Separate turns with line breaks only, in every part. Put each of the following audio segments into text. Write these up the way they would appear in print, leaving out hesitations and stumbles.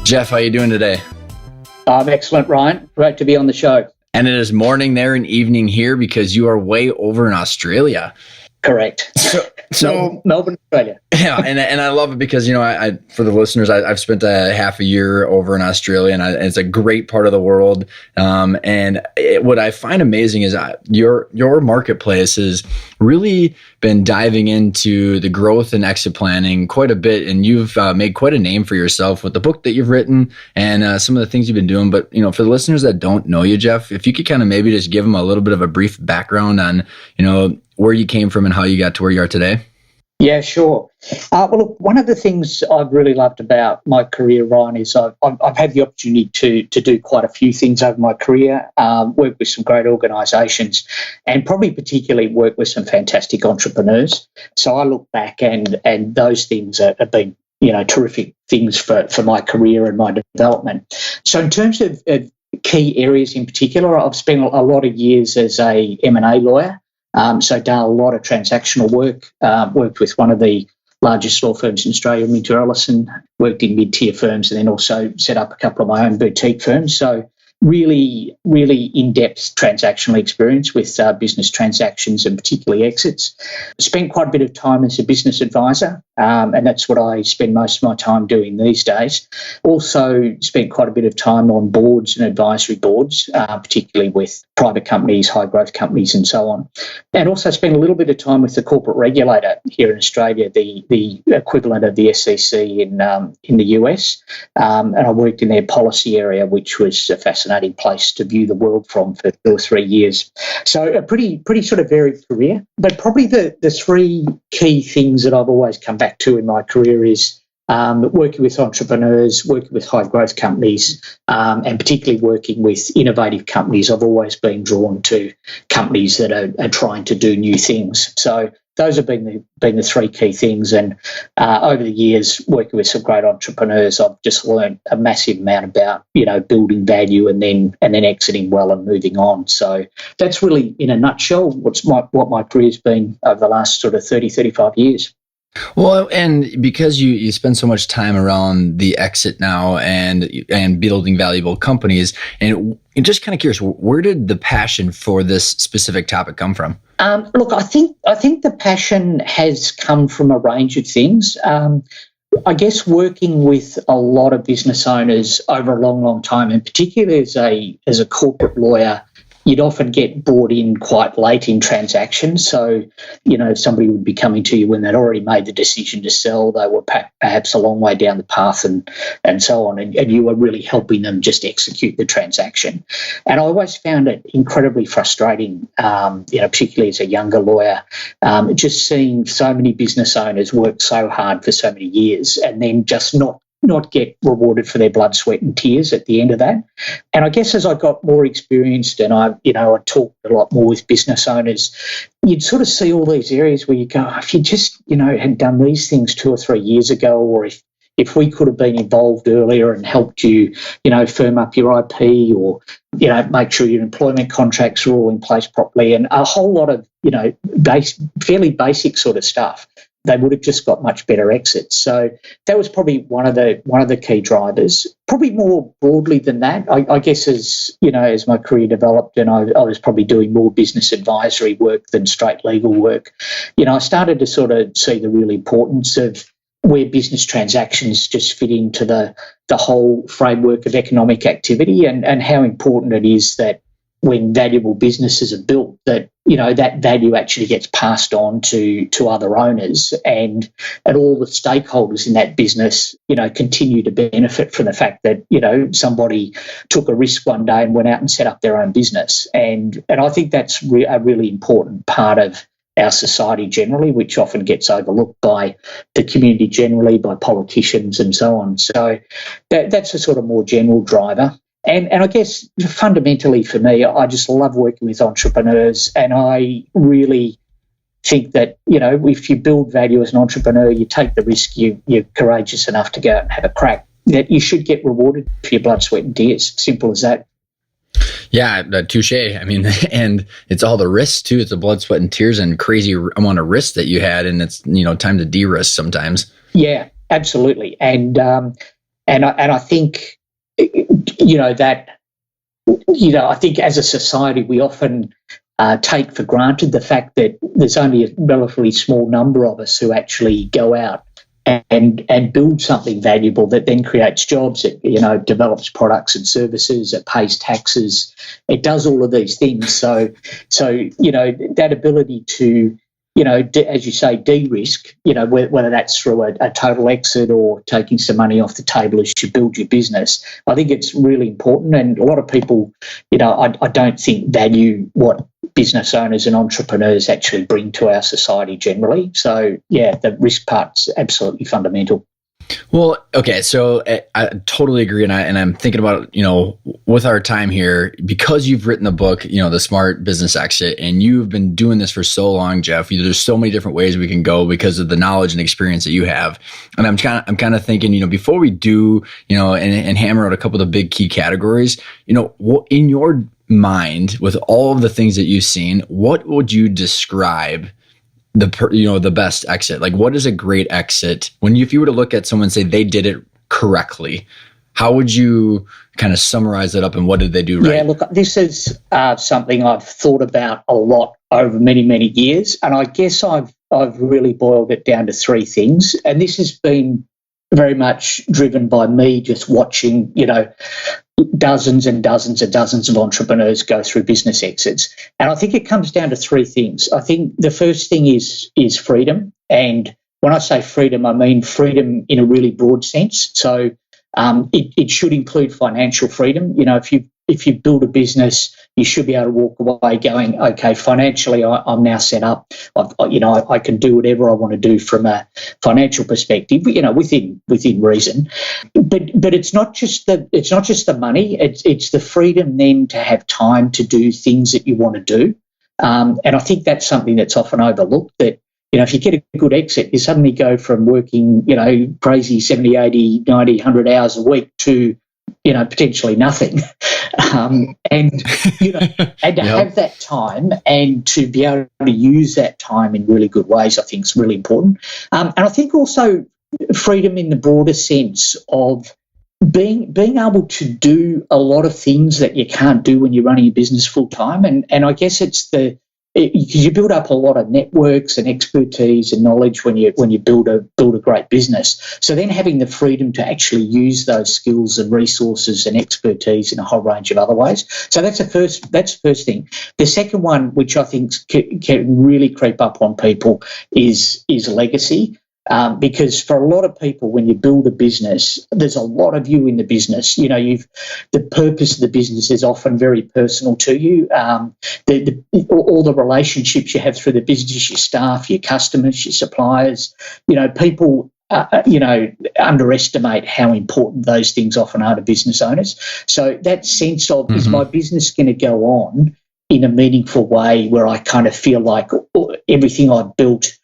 Geoff, how you doing today?
I'm excellent, Ryan. Great to be on the show.
And it is morning there and evening here because you are way over in Australia.
Correct. So Melbourne, Australia.
Yeah, and I love it because, I for the listeners, I've spent a half a year over in Australia, and it's a great part of the world. What I find amazing is your marketplace has really been diving into the growth and exit planning quite a bit, and you've made quite a name for yourself with the book that you've written and some of the things you've been doing. But for the listeners that don't know you, Geoff, if you could kind of maybe just give them a little bit of a brief background on where you came from and how you got to where you are today.
Yeah, sure. Well, look, one of the things I've really loved about my career, Ryan, is I've had the opportunity to do quite a few things over my career, work with some great organisations, and probably particularly work with some fantastic entrepreneurs. So I look back and those things have been, terrific things for my career and my development. So in terms of key areas in particular, I've spent a lot of years as a M&A lawyer. So done a lot of transactional work, worked with one of the largest law firms in Australia, Minter Ellison, worked in mid-tier firms, and then also set up a couple of my own boutique firms. So really, really in-depth transactional experience with business transactions and particularly exits. Spent quite a bit of time as a business advisor, and that's what I spend most of my time doing these days. Also spent quite a bit of time on boards and advisory boards, particularly with private companies, high-growth companies, and so on. And also spent a little bit of time with the corporate regulator here in Australia, the equivalent of the SEC in the US, and I worked in their policy area, which was a fascinating place to view the world from for 2 or 3 years. So a pretty sort of varied career. But probably the three key things that I've always come back to in my career is working with entrepreneurs, working with high growth companies, and particularly working with innovative companies. I've always been drawn to companies that are trying to do new things. So those have been the three key things. And over the years, working with some great entrepreneurs, I've just learned a massive amount about, building value and then exiting well and moving on. So that's really, in a nutshell, what my career's been over the last sort of 30, 35 years.
Well, and because you spend so much time around the exit now and building valuable companies, and just kind of curious, where did the passion for this specific topic come from?
Look, I think the passion has come from a range of things. I guess working with a lot of business owners over a long, long time, and particularly as a corporate lawyer, you'd often get brought in quite late in transactions. So, somebody would be coming to you when they'd already made the decision to sell. They were perhaps a long way down the path and so on, and you were really helping them just execute the transaction. And I always found it incredibly frustrating, particularly as a younger lawyer, just seeing so many business owners work so hard for so many years and then just not get rewarded for their blood, sweat and tears at the end of that. And I guess as I got more experienced and I talked a lot more with business owners, you'd sort of see all these areas where you go, if you just, had done these things 2 or 3 years ago, or if we could have been involved earlier and helped you, firm up your IP or, make sure your employment contracts are all in place properly and a whole lot of, fairly basic sort of stuff, they would have just got much better exits. So that was probably one of the key drivers. Probably more broadly than that, I guess as my career developed and I was probably doing more business advisory work than straight legal work, I started to sort of see the real importance of where business transactions just fit into the whole framework of economic activity and how important it is that when valuable businesses are built, that that value actually gets passed on to other owners and all the stakeholders in that business, continue to benefit from the fact that, somebody took a risk one day and went out and set up their own business. And I think that's a really important part of our society generally, which often gets overlooked by the community generally, by politicians and so on. So that's a sort of more general driver. And I guess fundamentally for me, I just love working with entrepreneurs, and I really think that, if you build value as an entrepreneur, you take the risk, you're courageous enough to go out and have a crack, that you should get rewarded for your blood, sweat and tears. Simple as that.
Yeah, touche. I mean, and it's all the risks too. It's the blood, sweat and tears and crazy amount of risk that you had, and it's, time to de-risk sometimes.
Yeah, absolutely. And I think, I think as a society we often take for granted the fact that there's only a relatively small number of us who actually go out and build something valuable that then creates jobs. It develops products and services. It pays taxes. It does all of these things. So that ability to as you say, de-risk, whether that's through a total exit or taking some money off the table as you build your business, I think it's really important. And a lot of people, I don't think value what business owners and entrepreneurs actually bring to our society generally. So, yeah, the risk part's absolutely fundamental.
Well, okay, so I totally agree, and I'm thinking about, with our time here, because you've written the book, The Smart Business Exit, and you've been doing this for so long, Geoff. There's so many different ways we can go because of the knowledge and experience that you have. And I'm kind of thinking, before we do, and hammer out a couple of the big key categories, in your mind, with all of the things that you've seen, what would you describe the best exit? Like, what is a great exit? If you were to look at someone and say they did it correctly, how would you kind of summarize it up, and what did they do right?
Yeah, look, this is something I've thought about a lot over many, many years, and I guess I've really boiled it down to three things, and this has been very much driven by me just watching, dozens and dozens and dozens of entrepreneurs go through business exits. And I think it comes down to three things. I think the first thing is freedom. And when I say freedom, I mean freedom in a really broad sense. So it should include financial freedom. If you build a business, you should be able to walk away going, okay, financially, I'm now set up. I can do whatever I want to do from a financial perspective, within reason. But it's not just the money. It's the freedom then to have time to do things that you want to do. And I think that's something that's often overlooked, that if you get a good exit, you suddenly go from working, crazy 70, 80, 90, 100 hours a week to, potentially nothing. And to have that time and to be able to use that time in really good ways, I think is really important. And I think also freedom in the broader sense of being able to do a lot of things that you can't do when you're running a business full time. And I guess it's because you build up a lot of networks and expertise and knowledge when you build a great business. So then having the freedom to actually use those skills and resources and expertise in a whole range of other ways. So that's the first thing. The second one, which I think can really creep up on people, is legacy. Because for a lot of people, when you build a business, there's a lot of you in the business. The purpose of the business is often very personal to you. All the relationships you have through the business, your staff, your customers, your suppliers, people underestimate how important those things often are to business owners. So that sense of, is my business going to go on in a meaningful way where I kind of feel like everything I've built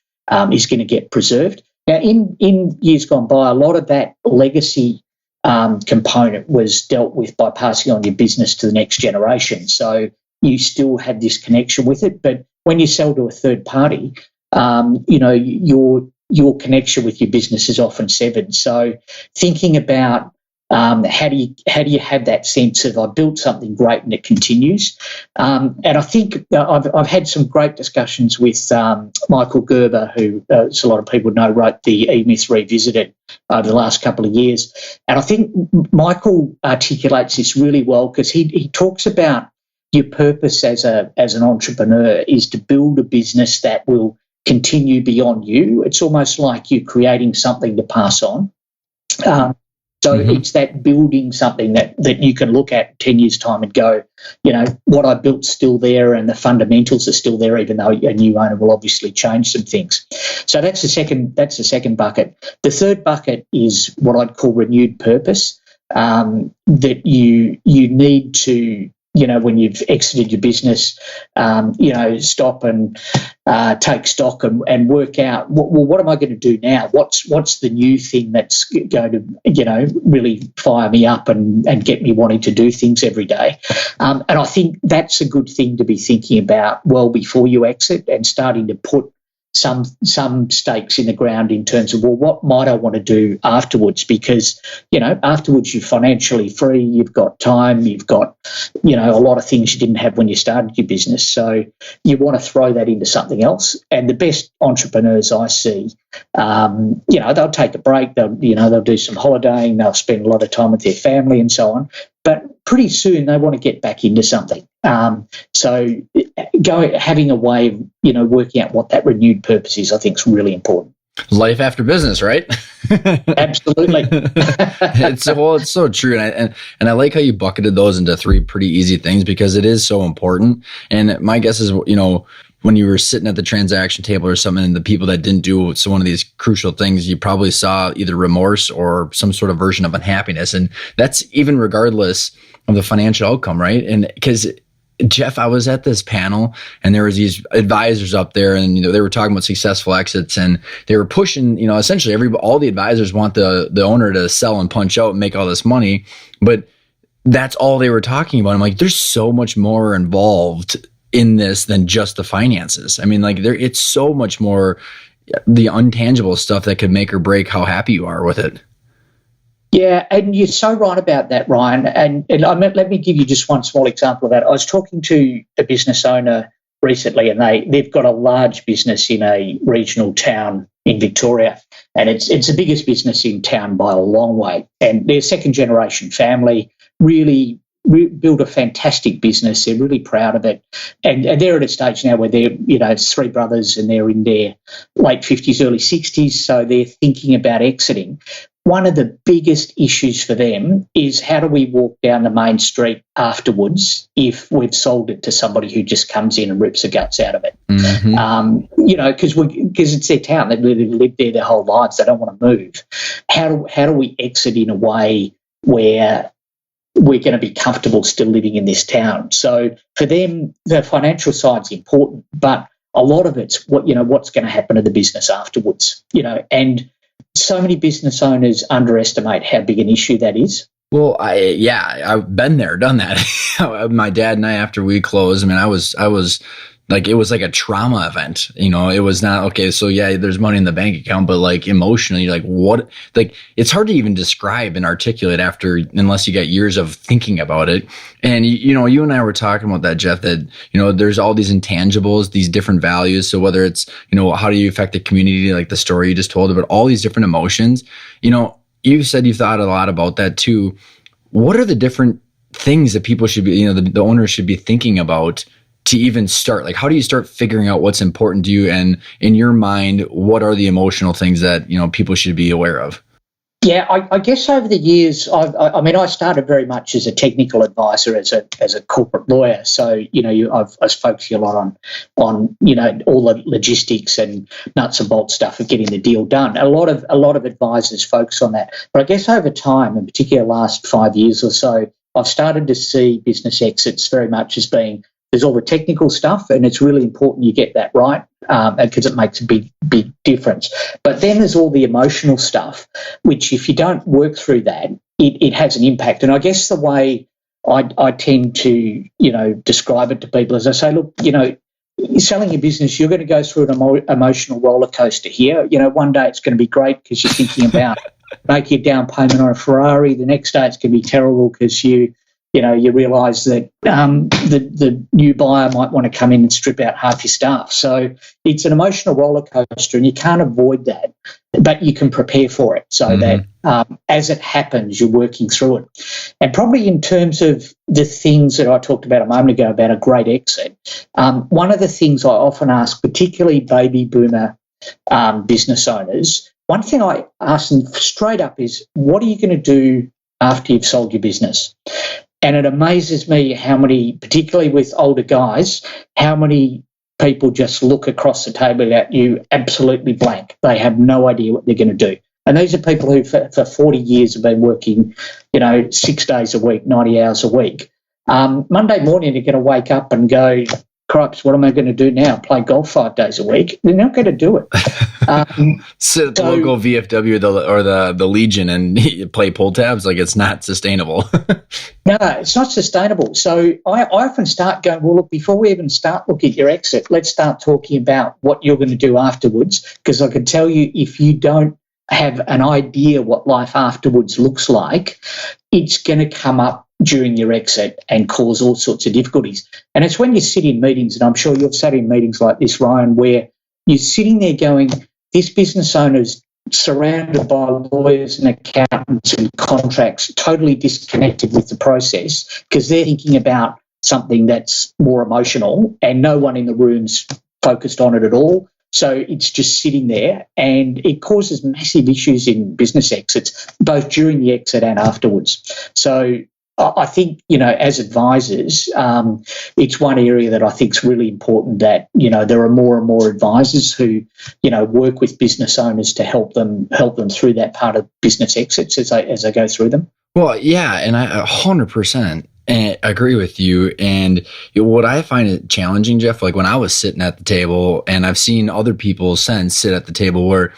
is going to get preserved? Now, in years gone by, a lot of that legacy component was dealt with by passing on your business to the next generation. So you still had this connection with it. But when you sell to a third party, your connection with your business is often severed. So thinking about how do you have that sense of, I built something great and it continues? And I think I've had some great discussions with Michael Gerber, who, as a lot of people know, wrote the E-Myth Revisited over the last couple of years. And I think Michael articulates this really well, because he talks about your purpose as an entrepreneur is to build a business that will continue beyond you. It's almost like you're creating something to pass on. So it's that building something that you can look at 10 years' time and go, what I built's still there and the fundamentals are still there, even though a new owner will obviously change some things. So that's the second bucket. The third bucket is what I'd call renewed purpose, that you need to, when you've exited your business, stop and take stock and work out, what am I going to do now? What's the new thing that's going to, really fire me up and get me wanting to do things every day? And I think that's a good thing to be thinking about well before you exit, and starting to put some stakes in the ground in terms of, well, what might I want to do afterwards? Because, afterwards you're financially free, you've got time, you've got, a lot of things you didn't have when you started your business. So you want to throw that into something else. And the best entrepreneurs I see, they'll take a break, they'll do some holidaying, they'll spend a lot of time with their family and so on. But pretty soon they want to get back into something. So having a way of, working out what that renewed purpose is, I think is really important.
Life after business, right?
Absolutely.
It's so true. And I like how you bucketed those into three pretty easy things, because it is so important. And my guess is, when you were sitting at the transaction table or something, and the people that didn't do so one of these crucial things, you probably saw either remorse or some sort of version of unhappiness. And that's even regardless of the financial outcome, right? And because Geoff, I was at this panel and there was these advisors up there, and they were talking about successful exits, and they were pushing, essentially all the advisors want the owner to sell and punch out and make all this money, but that's all they were talking about. I'm like, there's so much more involved in this than just the finances. I mean, it's so much more the intangible stuff that could make or break how happy you are with it.
Yeah, and you're so right about that, Ryan. And let me give you just one small example of that. I was talking to a business owner recently, and they've got a large business in a regional town in Victoria, and it's the biggest business in town by a long way. And they're second generation family, really built a fantastic business. They're really proud of it, and they're at a stage now where they're it's three brothers and they're in their late 50s, early 60s, so they're thinking about exiting. One of the biggest issues for them is, how do we walk down the main street afterwards if we've sold it to somebody who just comes in and rips the guts out of it? Mm-hmm. Because it's their town. They've lived there their whole lives. They don't want to move. How do we exit in a way where we're going to be comfortable still living in this town? So for them, the financial side's important, but a lot of it's what's going to happen to the business afterwards. And so many business owners underestimate how big an issue that is.
Well, I've been there, done that. My dad and I, after we closed, I was like, it was like a trauma event. It was not, okay, so yeah, there's money in the bank account, but emotionally, what, it's hard to even describe and articulate unless you got years of thinking about it. And, you and I were talking about that, Geoff, that, there's all these intangibles, these different values. So whether it's, how do you affect the community, like the story you just told about all these different emotions, you said you thought a lot about that too. What are the different things that people should be, the owners should be thinking about to even start? How do you start figuring out what's important to you? And in your mind, what are the emotional things that, people should be aware of?
Yeah, I guess over the years, I started very much as a technical advisor, as a corporate lawyer. So, I was focusing a lot on all the logistics and nuts and bolts stuff of getting the deal done. A lot of advisors focus on that. But I guess over time, in particular last 5 years or so, I've started to see business exits very much as being, there's all the technical stuff, and it's really important you get that right, because it makes a big difference. But then there's all the emotional stuff, which if you don't work through that, it has an impact. And I guess the way I tend to, describe it to people is I say, look, selling your business, you're going to go through an emotional roller coaster here. One day it's going to be great because you're thinking about making a down payment on a Ferrari. The next day it's going to be terrible because you realise that the new buyer might want to come in and strip out half your staff. So it's an emotional roller coaster, and you can't avoid that, but you can prepare for it so that as it happens, you're working through it. And probably in terms of the things that I talked about a moment ago about a great exit, one of the things I often ask, particularly baby boomer business owners, one thing I ask them straight up is, what are you going to do after you've sold your business? And it amazes me how many, particularly with older guys, how many people just look across the table at you absolutely blank. They have no idea what they're going to do. And these are people who for 40 years have been working, 6 days a week, 90 hours a week. Monday morning, they're going to wake up and go, cripes, what am I going to do now? Play golf 5 days a week? They're not going to do it.
Sit at the local VFW or the Legion and play pull tabs. Like, it's not sustainable.
No, it's not sustainable. So I often start going, well, look, before we even start looking at your exit, let's start talking about what you're going to do afterwards, because I can tell you, if you don't have an idea what life afterwards looks like, it's going to come up during your exit and cause all sorts of difficulties. And it's when you sit in meetings, and I'm sure you've sat in meetings like this, Ryan, where you're sitting there going, this business owner's surrounded by lawyers and accountants and contracts, totally disconnected with the process because they're thinking about something that's more emotional, and no one in the room's focused on it at all. So it's just sitting there, and it causes massive issues in business exits, both during the exit and afterwards. So I think, as advisors, it's one area that I think is really important, that, there are more and more advisors who, work with business owners to help them through that part of business exits as they go through them.
Well, yeah, and I 100% agree with you. And what I find it challenging, Geoff, like when I was sitting at the table, and I've seen other people since sit at the table, where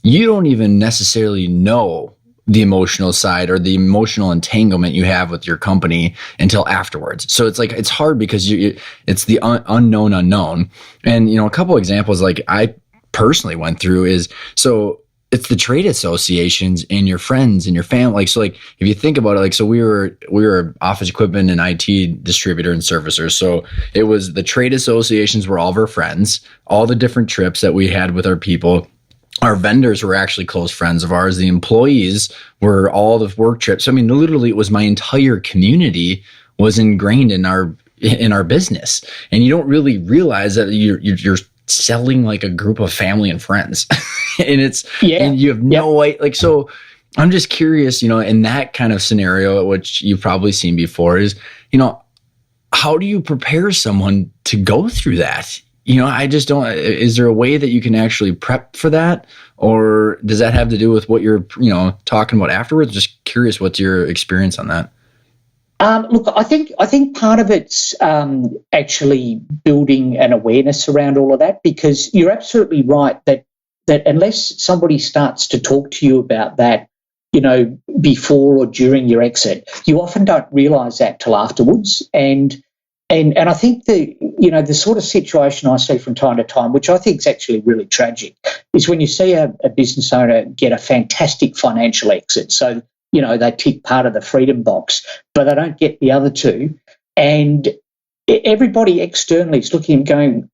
you don't even necessarily know the emotional side or the emotional entanglement you have with your company until afterwards. So it's like, it's hard because it's the unknown unknown. And, a couple examples like I personally went through is, so it's the trade associations and your friends and your family. Like, so like, if you think about it, like, so we were office equipment and IT distributor and servicer. So it was the trade associations were all of our friends, all the different trips that we had with our people. Our vendors were actually close friends of ours. The employees were all the work trips. I mean, literally, it was my entire community was ingrained in our business, and you don't really realize that you're selling like a group of family and friends, and and you have no way. Like, so I'm just curious, in that kind of scenario, which you've probably seen before, is how do you prepare someone to go through that? I just don't, is there a way that you can actually prep for that? Or does that have to do with what you're, talking about afterwards? Just curious, what's your experience on that?
Look, I think part of it's actually building an awareness around all of that, because you're absolutely right that unless somebody starts to talk to you about that, before or during your exit, you often don't realise that till afterwards. And I think the sort of situation I see from time to time, which I think is actually really tragic, is when you see a business owner get a fantastic financial exit. So, they tick part of the freedom box, but they don't get the other two. And everybody externally is looking and going,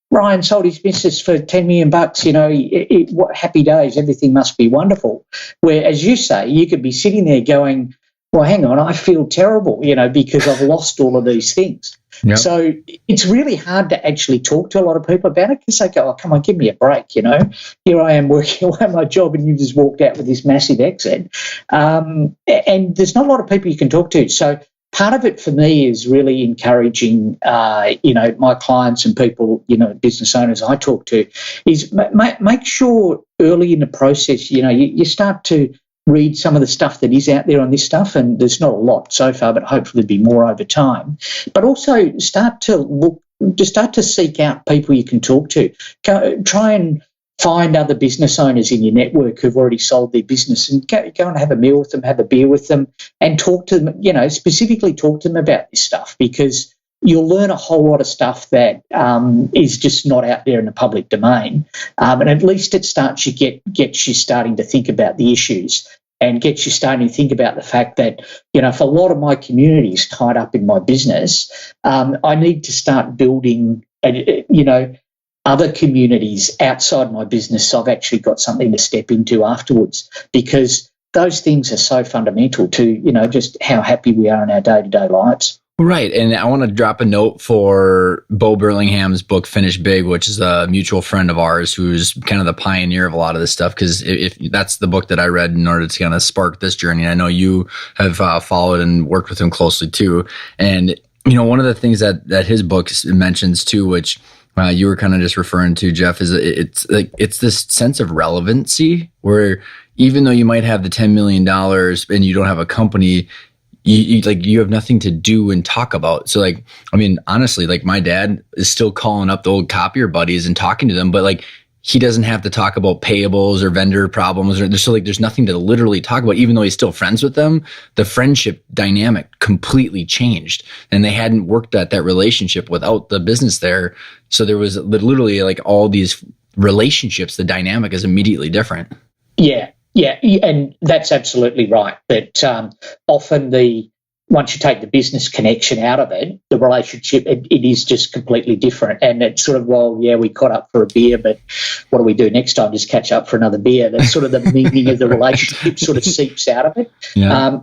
Ryan sold his business for $10 million. What happy days, everything must be wonderful. Where, as you say, you could be sitting there going, well, hang on, I feel terrible, because I've lost all of these things. Yep. So it's really hard to actually talk to a lot of people about it, because they go, oh, come on, give me a break, Here I am working away my job and you just walked out with this massive exit. And there's not a lot of people you can talk to. So part of it for me is really encouraging, my clients and people, business owners I talk to, is make sure early in the process, you start to read some of the stuff that is out there on this stuff, and there's not a lot so far, but hopefully there'll be more over time. But also start to seek out people you can talk to. Try and find other business owners in your network who've already sold their business, and go and have a meal with them, have a beer with them, and talk to them, specifically talk to them about this stuff, because you'll learn a whole lot of stuff that is just not out there in the public domain. And at least it starts gets you starting to think about the issues, and gets you starting to think about the fact that, if a lot of my community is tied up in my business, I need to start building, other communities outside my business, so I've actually got something to step into afterwards, because those things are so fundamental to, just how happy we are in our day-to-day lives.
Right. And I want to drop a note for Bo Burlingham's book, Finish Big, which is a mutual friend of ours who's kind of the pioneer of a lot of this stuff. Because if that's the book that I read in order to kind of spark this journey. I know you have followed and worked with him closely too. And, one of the things that his book mentions too, which you were kind of just referring to, Geoff, is it's this sense of relevancy where even though you might have the $10 million and you don't have a company, you have nothing to do and talk about. So like, I mean, honestly, like my dad is still calling up the old copier buddies and talking to them, but like he doesn't have to talk about payables or vendor problems, or there's nothing to literally talk about. Even though he's still friends with them, the friendship dynamic completely changed, and they hadn't worked at that relationship without the business there. So there was literally like all these relationships, the dynamic is immediately different.
Yeah, and that's absolutely right. That often once you take the business connection out of it, the relationship, it is just completely different. And it's sort of, well, yeah, we caught up for a beer, but what do we do next time? Just catch up for another beer. That's sort of the meaning of the relationship sort of seeps out of it,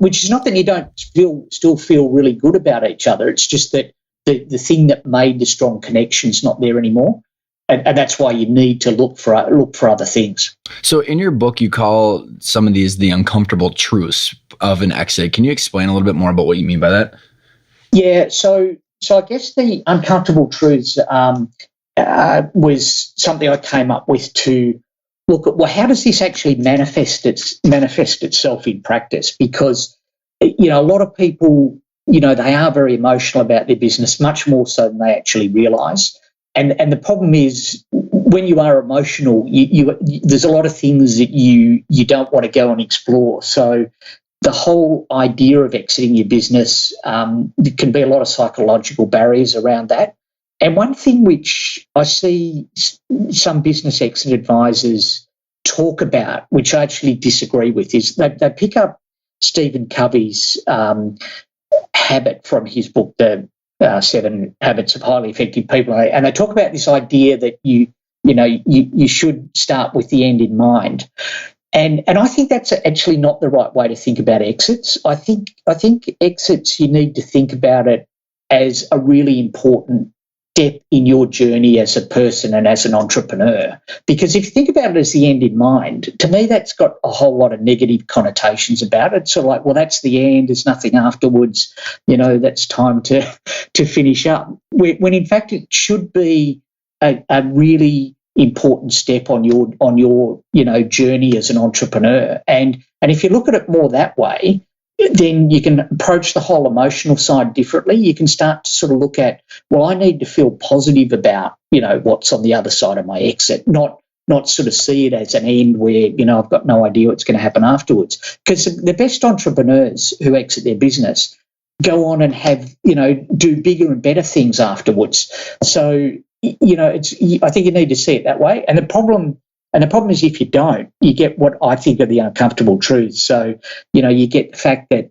which is not that you don't still feel really good about each other. It's just that the thing that made the strong connection's not there anymore. And that's why you need to look for other things.
So in your book, you call some of these the uncomfortable truths of an exit. Can you explain a little bit more about what you mean by that?
Yeah, so I guess the uncomfortable truths was something I came up with to look at, well, how does this actually manifest itself in practice? Because, a lot of people, they are very emotional about their business, much more so than they actually realise. And the problem is when you are emotional, you there's a lot of things that you don't want to go and explore. So the whole idea of exiting your business, there can be a lot of psychological barriers around that. And one thing which I see some business exit advisors talk about, which I actually disagree with, is they pick up Stephen Covey's habit from his book, the 7 Habits of Highly Effective People, and they talk about this idea that you should start with the end in mind, and I think that's actually not the right way to think about exits. I think exits, you need to think about it as a really important step in your journey as a person and as an entrepreneur. Because if you think about it as the end in mind, to me that's got a whole lot of negative connotations about it. So like, well, that's the end, there's nothing afterwards, that's time to finish up. When in fact it should be a really important step on your journey as an entrepreneur. And if you look at it more that way, then you can approach the whole emotional side differently. You can start to sort of look at, well, I need to feel positive about, what's on the other side of my exit, not sort of see it as an end where, I've got no idea what's going to happen afterwards. Because the best entrepreneurs who exit their business go on and have, do bigger and better things afterwards. So, I think you need to see it that way. And the problem is if you don't, you get what I think are the uncomfortable truths. So, you get the fact that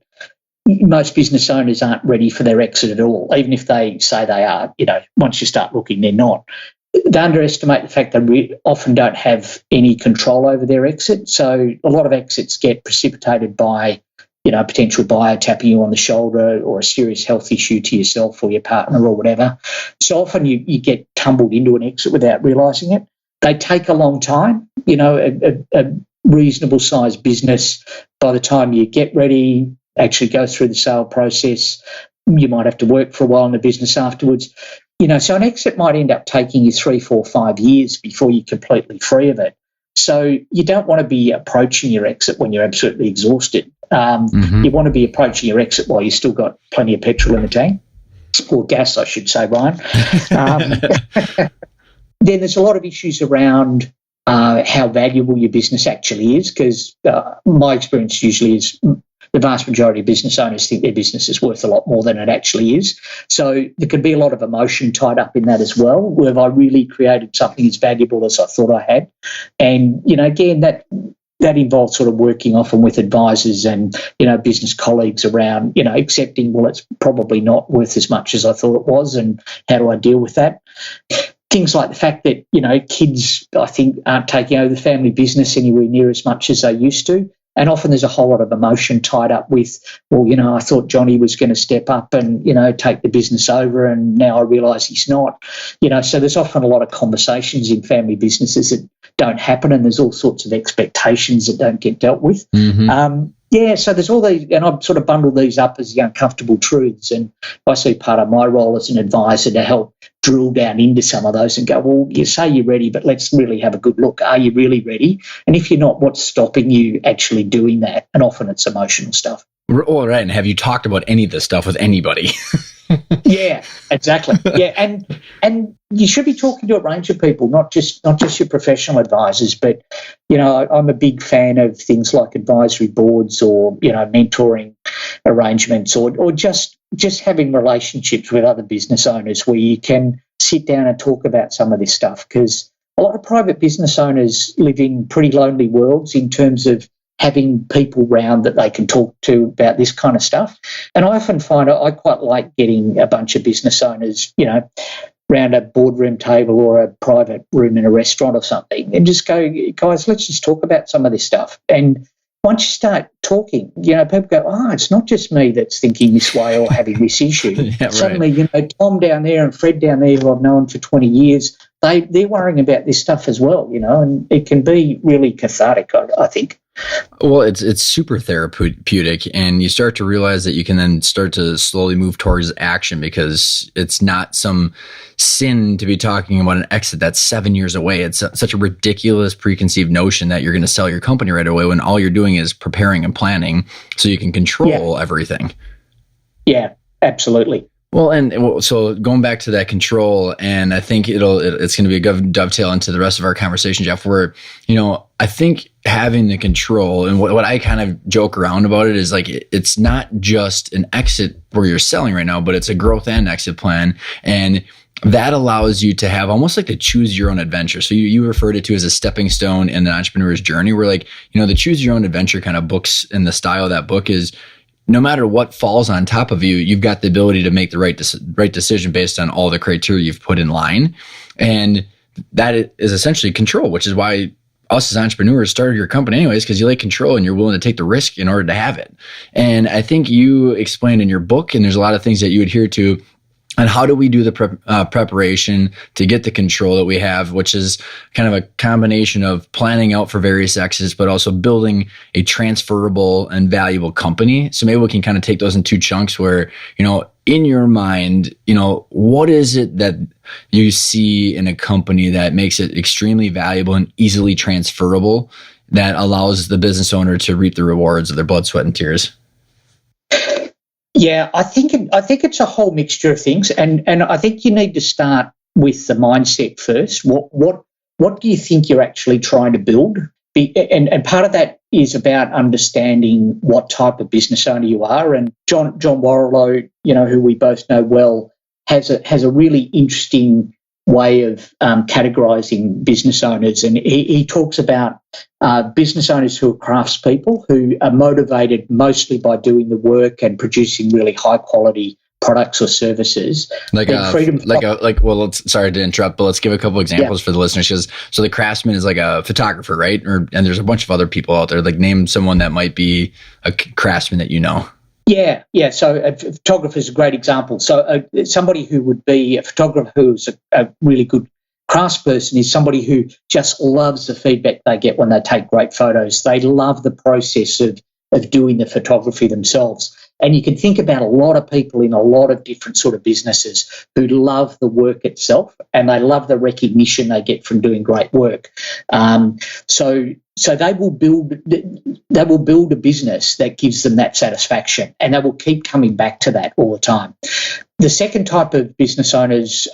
most business owners aren't ready for their exit at all, even if they say they are. Once you start looking, they're not. They underestimate the fact that we often don't have any control over their exit. So a lot of exits get precipitated by, a potential buyer tapping you on the shoulder or a serious health issue to yourself or your partner or whatever. So often you get tumbled into an exit without realising it. They take a long time. A reasonable sized business, by the time you get ready, actually go through the sale process, you might have to work for a while in the business afterwards. So an exit might end up taking you 3, 4, 5 years before you're completely free of it. So you don't want to be approaching your exit when you're absolutely exhausted. You want to be approaching your exit while you've still got plenty of petrol in the tank, or gas, I should say, Ryan. Then there's a lot of issues around how valuable your business actually is, because my experience usually is the vast majority of business owners think their business is worth a lot more than it actually is. So there can be a lot of emotion tied up in that as well. Where have I really created something as valuable as I thought I had? And, again, that involves sort of working often with advisors and, business colleagues around, accepting, well, it's probably not worth as much as I thought it was, and how do I deal with that? Things like the fact that, kids, I think, aren't taking over the family business anywhere near as much as they used to. And often there's a whole lot of emotion tied up with, well, I thought Johnny was going to step up and, take the business over, and now I realise he's not. So there's often a lot of conversations in family businesses that don't happen, and there's all sorts of expectations that don't get dealt with. So there's all these, and I've sort of bundled these up as the uncomfortable truths, and I see part of my role as an advisor to help drill down into some of those and go, well, you say you're ready, but let's really have a good look. Are you really ready? And if you're not, what's stopping you actually doing that? And often it's emotional stuff.
All right. And have you talked about any of this stuff with anybody?
Yeah, exactly. Yeah, and you should be talking to a range of people, not just your professional advisors, but I'm a big fan of things like advisory boards or mentoring arrangements, or just having relationships with other business owners where you can sit down and talk about some of this stuff, because a lot of private business owners live in pretty lonely worlds in terms of having people round that they can talk to about this kind of stuff. And I often find I quite like getting a bunch of business owners, round a boardroom table or a private room in a restaurant or something, and just go, guys, let's just talk about some of this stuff. And once you start talking, people go, it's not just me that's thinking this way or having this issue.
Yeah, right.
Suddenly, Tom down there and Fred down there, who I've known for 20 years, they're worrying about this stuff as well, and it can be really cathartic, I think.
Well, it's super therapeutic, and you start to realize that you can then start to slowly move towards action, because it's not some sin to be talking about an exit that's 7 years away. It's such a ridiculous preconceived notion that you're going to sell your company right away, when all you're doing is preparing and planning so you can control everything. Yeah,
absolutely.
Well, and so going back to that control, and I think it's going to be a good dovetail into the rest of our conversation, Geoff, where, I think having the control, and what I kind of joke around about it is like, it's not just an exit where you're selling right now, but it's a growth and exit plan. And that allows you to have almost like the choose your own adventure. So you referred it to as a stepping stone in the entrepreneur's journey, where like, the choose your own adventure kind of books, and the style of that book is, no matter what falls on top of you, you've got the ability to make the right decision based on all the criteria you've put in line. And that is essentially control, which is why us as entrepreneurs started your company anyways, because you like control and you're willing to take the risk in order to have it. And I think you explained in your book, and there's a lot of things that you adhere to, and how do we do the preparation to get the control that we have, which is kind of a combination of planning out for various exits, but also building a transferable and valuable company. So maybe we can kind of take those in two chunks where, in your mind, what is it that you see in a company that makes it extremely valuable and easily transferable, that allows the business owner to reap the rewards of their blood, sweat, and tears?
Yeah, I think it's a whole mixture of things, and I think you need to start with the mindset first. What do you think you're actually trying to build? And part of that is about understanding what type of business owner you are. And John Warrilow, who we both know well, has a really interesting way of categorizing business owners, and he talks about business owners who are craftspeople, who are motivated mostly by doing the work and producing really high quality products or services.
Sorry to interrupt, but let's give a couple examples for the listeners. Because so the craftsman is like a photographer, right? And there's a bunch of other people out there. Like, name someone that might be a craftsman that you know.
Yeah. So a photographer is a great example. So somebody who would be a photographer who's a really good craftsperson is somebody who just loves the feedback they get when they take great photos. They love the process of doing the photography themselves. And you can think about a lot of people in a lot of different sort of businesses who love the work itself, and they love the recognition they get from doing great work. So they will build a business that gives them that satisfaction, and they will keep coming back to that all the time. The second type of business owners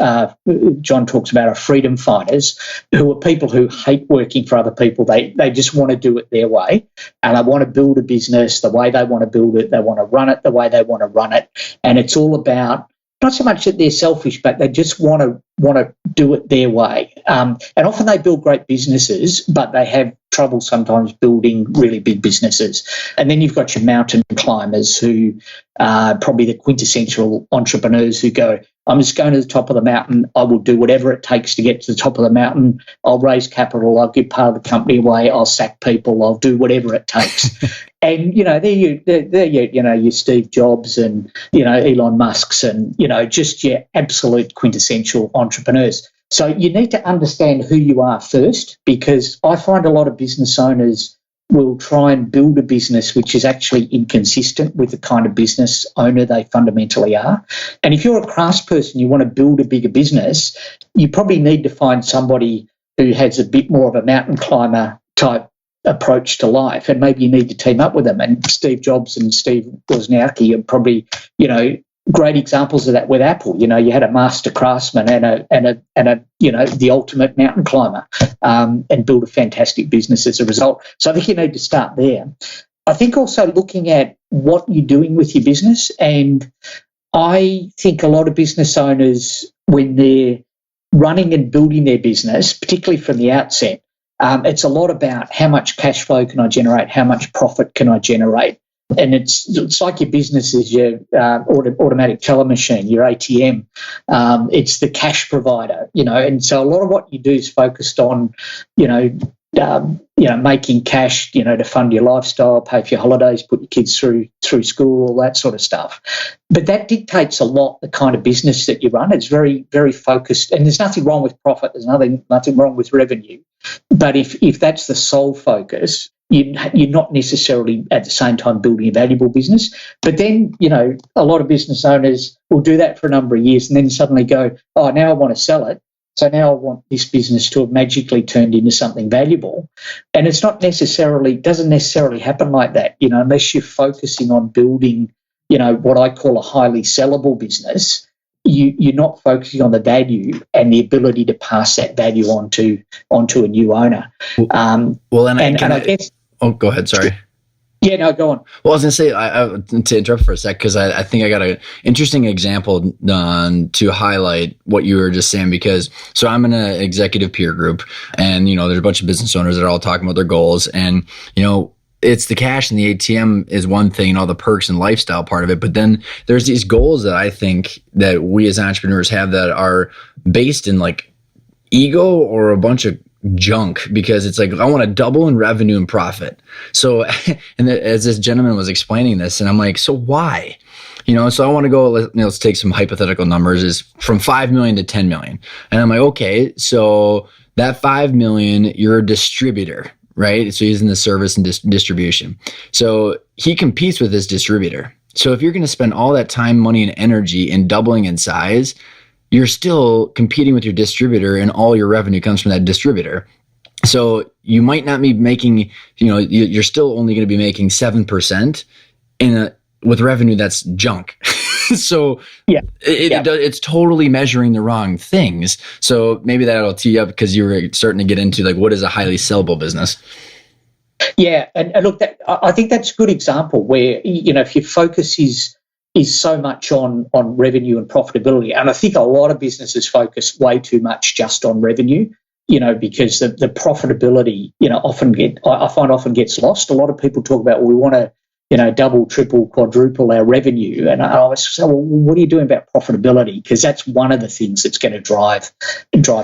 John talks about are freedom fighters, who are people who hate working for other people. They just want to do it their way, and they want to build a business the way they want to build it. They want to run it the way they want to run it, and it's all about not so much that they're selfish, but they just want to do it their way. And often they build great businesses, but they have trouble sometimes building really big businesses. And then you've got your mountain climbers, who are probably the quintessential entrepreneurs, who go, I'm just going to the top of the mountain. I will do whatever it takes to get to the top of the mountain. I'll raise capital. I'll give part of the company away. I'll sack people. I'll do whatever it takes. And, they're your Steve Jobs and, Elon Musks and, just your absolute quintessential entrepreneurs. So you need to understand who you are first, because I find a lot of business owners will try and build a business which is actually inconsistent with the kind of business owner they fundamentally are. And if you're a craftsperson, you want to build a bigger business, you probably need to find somebody who has a bit more of a mountain climber type approach to life, and maybe you need to team up with them. And Steve Jobs and Steve Wozniacki are probably, great examples of that with Apple. You had a master craftsman and a the ultimate mountain climber, and build a fantastic business as a result. So I think you need to start there. I think also looking at what you're doing with your business, and I think a lot of business owners, when they're running and building their business, particularly from the outset, it's a lot about how much cash flow can I generate, how much profit can I generate. And it's like your business is your automatic teller machine, your ATM. It's the cash provider, and so a lot of what you do is focused on, making cash, to fund your lifestyle, pay for your holidays, put your kids through school, all that sort of stuff. But that dictates a lot the kind of business that you run. It's very, very focused, and there's nothing wrong with profit. There's nothing wrong with revenue. But if that's the sole focus, you're not necessarily at the same time building a valuable business. But then, a lot of business owners will do that for a number of years and then suddenly go, oh, now I want to sell it. So now I want this business to have magically turned into something valuable. And it's doesn't necessarily happen like that, unless you're focusing on building, what I call a highly sellable business. You're not focusing on the value and the ability to pass that value onto a new owner. I guess.
Oh, go ahead. Sorry.
Yeah, no, go on.
Well, I was going to say, to interrupt for a sec, because I think I got an interesting example to highlight what you were just saying, because so I'm in an executive peer group, and, there's a bunch of business owners that are all talking about their goals, and, it's the cash and the ATM is one thing, and all the perks and lifestyle part of it. But then there's these goals that I think that we as entrepreneurs have that are based in like ego or a bunch of junk, because it's like, I want to double in revenue and profit. So, and as this gentleman was explaining this, and I'm like, so why? So I want to go, let's take some hypothetical numbers, is from 5 million to 10 million. And I'm like, okay, so that 5 million, you're a distributor, right? So he's in the service and distribution. So he competes with this distributor. So if you're going to spend all that time, money, and energy in doubling in size, you're still competing with your distributor, and all your revenue comes from that distributor. So you might not be making, you're still only going to be making 7% with revenue that's junk. So yeah, it's totally measuring the wrong things. So maybe that'll tee you up, because you were starting to get into like, what is a highly sellable business?
Yeah, and look, I think that's a good example where, if your focus is so much on revenue and profitability, and I think a lot of businesses focus way too much just on revenue, because the profitability, often gets lost. A lot of people talk about, we want to, double, triple, quadruple our revenue. And I always say, well, what are you doing about profitability? Because that's one of the things that's going to drive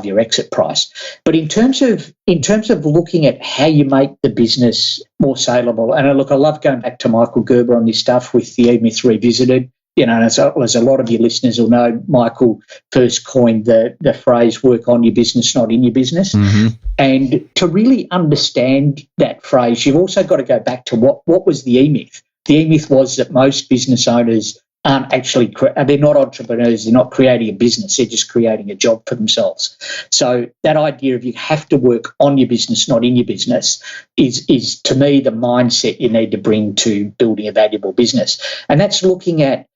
your exit price. But in terms of looking at how you make the business more saleable, and look, I love going back to Michael Gerber on this stuff with the E-Myth Revisited. As a lot of your listeners will know, Michael first coined the phrase, work on your business, not in your business. Mm-hmm. And to really understand that phrase, you've also got to go back to what was the E-Myth. The E-Myth was that most business owners aren't actually, they're not entrepreneurs, they're not creating a business, they're just creating a job for themselves. So that idea of you have to work on your business, not in your business, is to me the mindset you need to bring to building a valuable business. And that's looking at,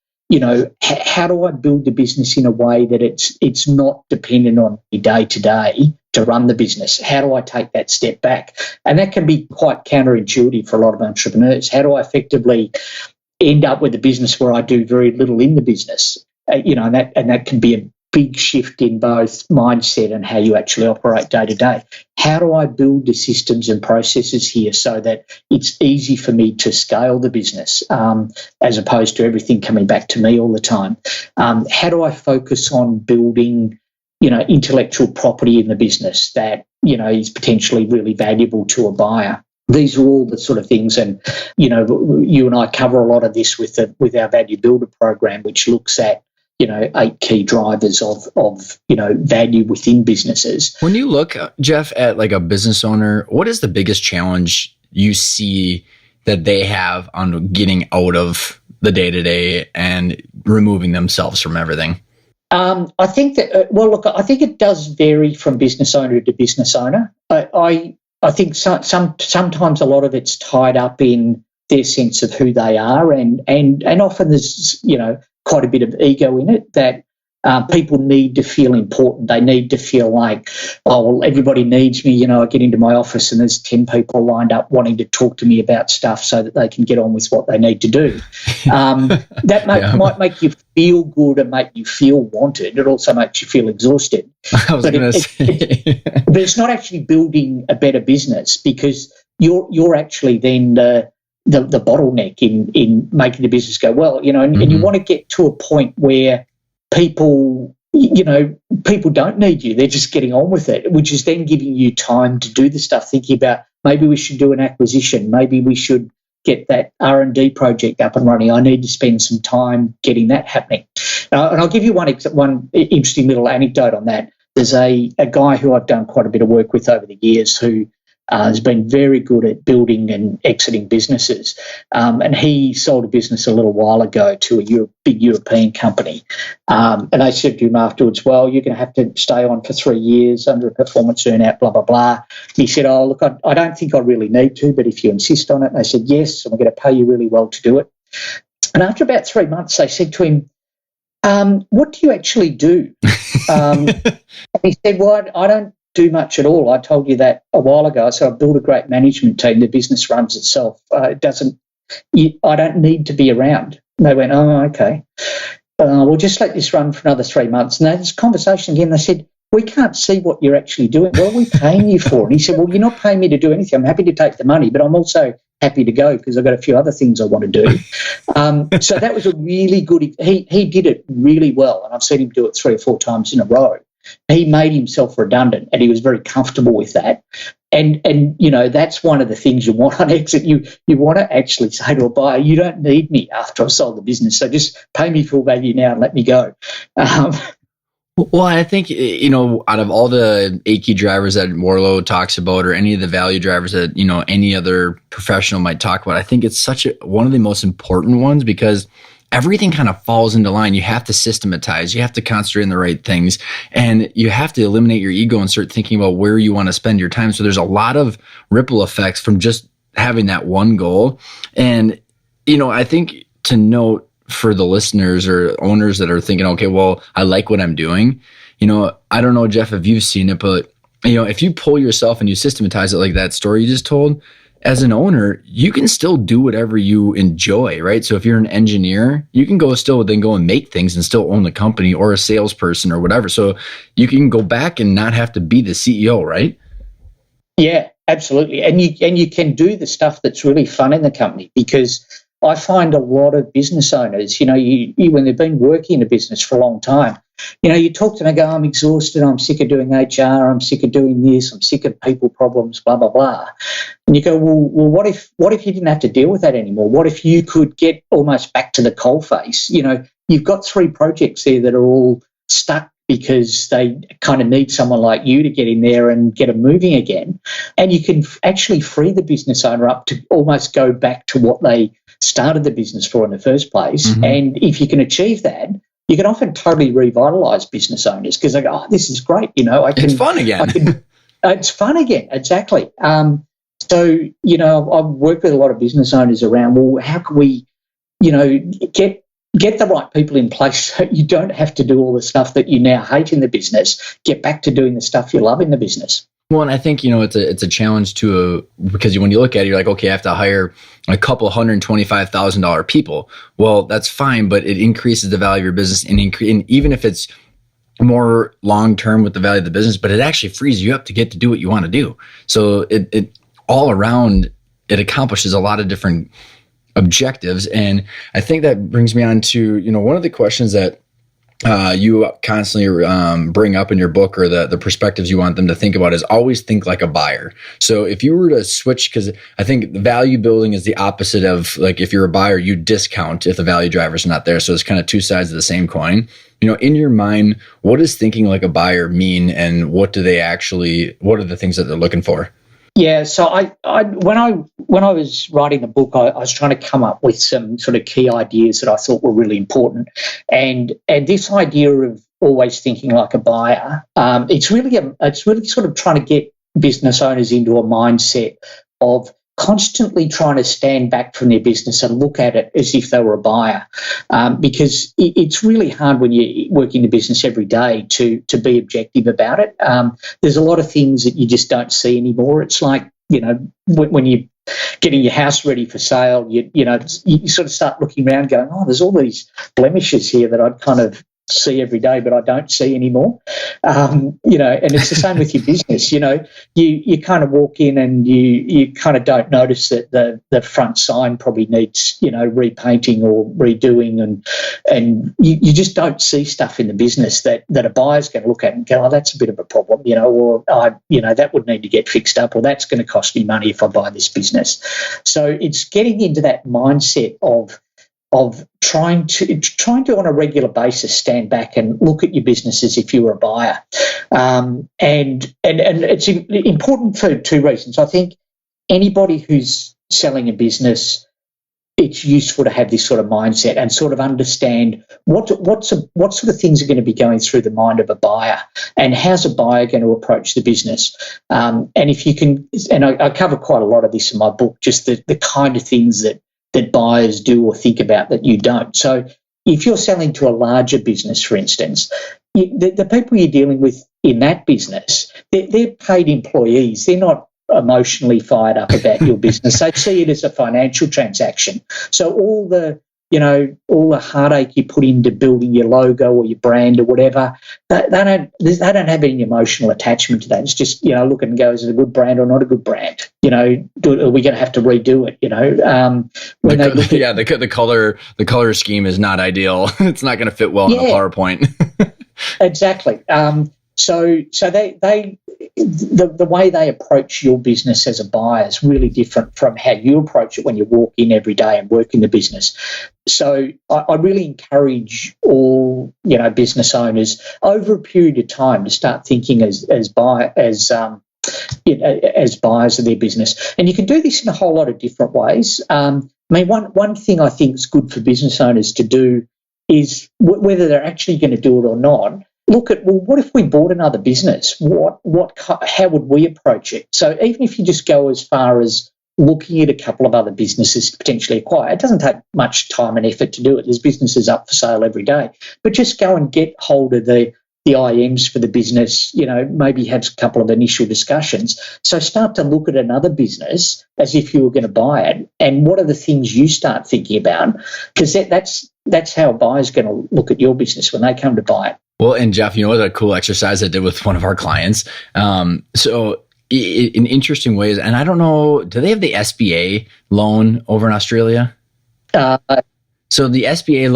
how do I build the business in a way that it's not dependent on me day to day to run the business? How do I take that step back? And that can be quite counterintuitive for a lot of entrepreneurs. How do I effectively end up with a business where I do very little in the business? And that can be a big shift in both mindset and how you actually operate day to day. How do I build the systems and processes here so that it's easy for me to scale the business, as opposed to everything coming back to me all the time? How do I focus on building, intellectual property in the business that, is potentially really valuable to a buyer? These are all the sort of things, and, you and I cover a lot of this with our Value Builder program, which looks at 8 key drivers of value within businesses.
When you look, Geoff, at like a business owner, what is the biggest challenge you see that they have on getting out of the day-to-day and removing themselves from everything?
I think that, I think it does vary from business owner to business owner. I think sometimes a lot of it's tied up in their sense of who they are, and often there's quite a bit of ego in it that. People need to feel important. They need to feel like, oh, well, everybody needs me. I get into my office and there's 10 people lined up wanting to talk to me about stuff so that they can get on with what they need to do. That might make you feel good and make you feel wanted. It also makes you feel exhausted.
I was going to say.
But it's not actually building a better business, because you're actually then the bottleneck in making the business go well. And you want to get to a point where people don't need you. They're just getting on with it, which is then giving you time to do the stuff, thinking about maybe we should do an acquisition, maybe we should get that R&D project up and running. I need to spend some time getting that happening. And I'll give you one interesting little anecdote on that. There's a guy who I've done quite a bit of work with over the years who has been very good at building and exiting businesses. And he sold a business a little while ago to a big European company. And I said to him afterwards, well, you're going to have to stay on for 3 years under a performance earn-out, blah, blah, blah. He said, oh, look, I don't think I really need to, but if you insist on it. And I said, yes, and we're going to pay you really well to do it. And after about 3 months, they said to him, what do you actually do? And he said, well, I don't do much at all. I told you that a while ago. So I built a great management team. The business runs itself. I don't need to be around. And they went, oh, okay. We'll just let this run for another 3 months. And they had this conversation again. They said, we can't see what you're actually doing. What are we paying you for? And he said, well, you're not paying me to do anything. I'm happy to take the money, but I'm also happy to go because I've got a few other things I want to do. So that was a really good, he did it really well. And I've seen him do it 3 or 4 times in a row. He made himself redundant, and he was very comfortable with that. And that's one of the things you want on exit. You want to actually say to a buyer, you don't need me after I've sold the business, so just pay me full value now and let me go.
Well, I think, out of all the 8 key drivers that Warlow talks about, or any of the value drivers that, any other professional might talk about, I think it's one of the most important ones, because everything kind of falls into line. You have to systematize, you have to concentrate on the right things, and you have to eliminate your ego and start thinking about where you want to spend your time. So there's a lot of ripple effects from just having that one goal. And, I think to note for the listeners or owners that are thinking, okay, well, I like what I'm doing. I don't know, Geoff, if you've seen it, but, if you pull yourself and you systematize it like that story you just told, as an owner, you can still do whatever you enjoy, right? So if you're an engineer, you can go and make things and still own the company, or a salesperson or whatever. So you can go back and not have to be the CEO, right?
Yeah, absolutely. And you can do the stuff that's really fun in the company, because I find a lot of business owners, when they've been working in a business for a long time, you talk to them and go, I'm exhausted, I'm sick of doing HR, I'm sick of doing this, I'm sick of people problems, blah, blah, blah. And you go, well, what if you didn't have to deal with that anymore? What if you could get almost back to the coalface? You've got 3 projects there that are all stuck because they kind of need someone like you to get in there and get them moving again. And you can actually free the business owner up to almost go back to what they started the business for in the first place. Mm-hmm. And if you can achieve that, you can often totally revitalise business owners, because they go, oh, this is great.
It's fun again.
It's fun again, exactly. So, I've worked with a lot of business owners around, well, how can we, get the right people in place so you don't have to do all the stuff that you now hate in the business. Get back to doing the stuff you love in the business.
Well, and I think, it's a challenge because when you look at it, you're like, okay, I have to hire a couple $125,000 people. Well, that's fine, but it increases the value of your business, and even if it's more long-term with the value of the business, but it actually frees you up to get to do what you want to do. So it all around, it accomplishes a lot of different objectives. And I think that brings me on to, one of the questions that you constantly bring up in your book, or the perspectives you want them to think about, is always think like a buyer. So if you were to switch, because I think value building is the opposite of, like, if you're a buyer, you discount if the value driver is not there. So it's kind of 2 sides of the same coin. In your mind, what does thinking like a buyer mean, and what are the things that they're looking for?
Yeah, so when I was writing the book, I was trying to come up with some sort of key ideas that I thought were really important, and this idea of always thinking like a buyer, it's really sort of trying to get business owners into a mindset of constantly trying to stand back from their business and look at it as if they were a buyer, because it's really hard when you work in the business every day to be objective about it. There's a lot of things that you just don't see anymore. It's like, when you getting your house ready for sale, you sort of start looking around going, oh, there's all these blemishes here that I'd kind of see every day, but I don't see anymore. And it's the same with your business. You kind of walk in and you kind of don't notice that the front sign probably needs, repainting or redoing, and you just don't see stuff in the business that a buyer's going to look at and go, oh, that's a bit of a problem, or that would need to get fixed up, or that's going to cost me money if I buy this business. So it's getting into that mindset of trying to on a regular basis stand back and look at your business as if you were a buyer, and it's important for two reasons. I think anybody who's selling a business, it's useful to have this sort of mindset and sort of understand what sort of things are going to be going through the mind of a buyer, and how's a buyer going to approach the business. And if you can, and I cover quite a lot of this in my book, just the kind of things that buyers do or think about that you don't. So if you're selling to a larger business, for instance, the people you're dealing with in that business, they're paid employees. They're not emotionally fired up about your business. They see it as a financial transaction. So all the heartache you put into building your logo or your brand or whatever, they don't have any emotional attachment to that. It's just, look and go, is it a good brand or not a good brand? Are we going to have to redo it?
The color scheme is not ideal. It's not going to fit well in a PowerPoint.
Exactly. So the way they approach your business as a buyer is really different from how you approach it when you walk in every day and work in the business. So I really encourage all business owners over a period of time to start thinking as buyers of their business, and you can do this in a whole lot of different ways. One thing I think is good for business owners to do is whether they're actually going to do it or not. Look at, well, what if we bought another business? How would we approach it? So even if you just go as far as looking at a couple of other businesses to potentially acquire, it doesn't take much time and effort to do it. There's businesses up for sale every day. But just go and get hold of the IMs for the business, maybe have a couple of initial discussions. So start to look at another business as if you were going to buy it, and what are the things you start thinking about? Because that's how a buyer's going to look at your business when they come to buy it.
Well, and Geoff, what a cool exercise I did with one of our clients. So in interesting ways, and I don't know, do they have the SBA loan over in Australia? So the SBA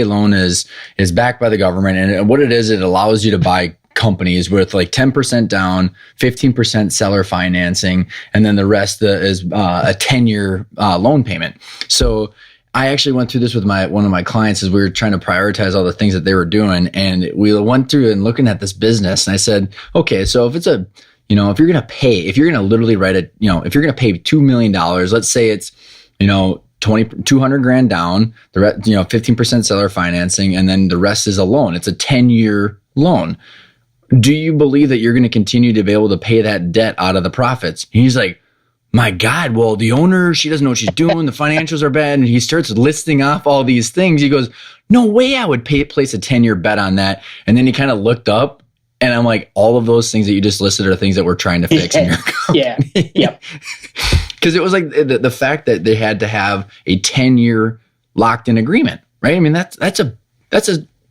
loan is backed by the government, and what it is, it allows you to buy companies with like 10% down, 15% seller financing, and then the rest is a 10-year loan payment. So I actually went through this with one of my clients as we were trying to prioritize all the things that they were doing, and we went through and looking at this business, and I said, okay, so if it's if you're going to literally write it, if you're going to pay $2 million, let's say it's, 200 grand down, the rest, 15% seller financing, and then the rest is a loan. It's a 10-year loan. Do you believe that you're going to continue to be able to pay that debt out of the profits? And he's like, my God, well, the owner, she doesn't know what she's doing. The financials are bad. And he starts listing off all these things. He goes, no way I would place a 10-year bet on that. And then he kind of looked up, and I'm like, all of those things that you just listed are things that we're trying to fix in your company.
Yeah. Yep.
Because it was like the fact that they had to have a 10-year locked in agreement, right? I mean, that's a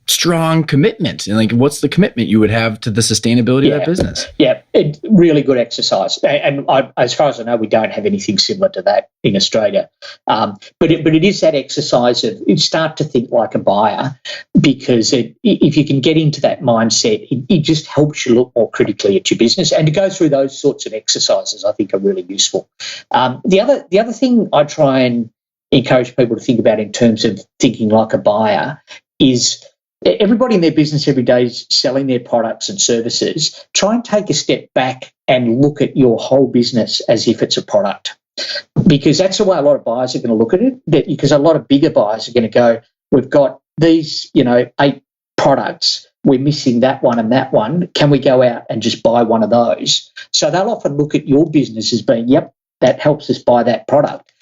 strong commitment. And like, what's the commitment you would have to the sustainability of that business?
Yeah, really good exercise. And as far as I know, we don't have anything similar to that in Australia. But it is that exercise of you start to think like a buyer, because if you can get into that mindset, it just helps you look more critically at your business. And to go through those sorts of exercises, I think, are really useful. The other thing I try and encourage people to think about in terms of thinking like a buyer is, everybody in their business every day is selling their products and services. Try and take a step back and look at your whole business as if it's a product, because that's the way a lot of buyers are going to look at it. Because a lot of bigger buyers are going to go, we've got these, 8 products. we're missing that one and that one. Can we go out and just buy one of those? So they'll often look at your business as being, yep, that helps us buy that product.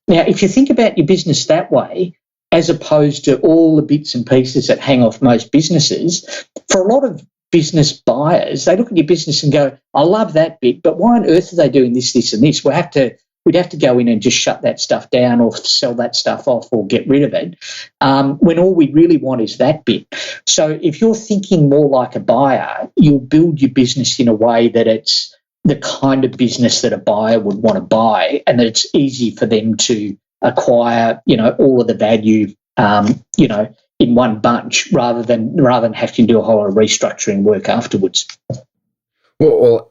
Now, if you think about your business that way, as opposed to all the bits and pieces that hang off most businesses, for a lot of business buyers, they look at your business and go, I love that bit, but why on earth are they doing this, this and this? We'd have to go in and just shut that stuff down or sell that stuff off or get rid of it, when all we really want is that bit. So if you're thinking more like a buyer, you'll build your business in a way that it's the kind of business that a buyer would want to buy, and that it's easy for them to acquire, all of the value, in one bunch, rather than having to do a whole lot of restructuring work afterwards.
Well,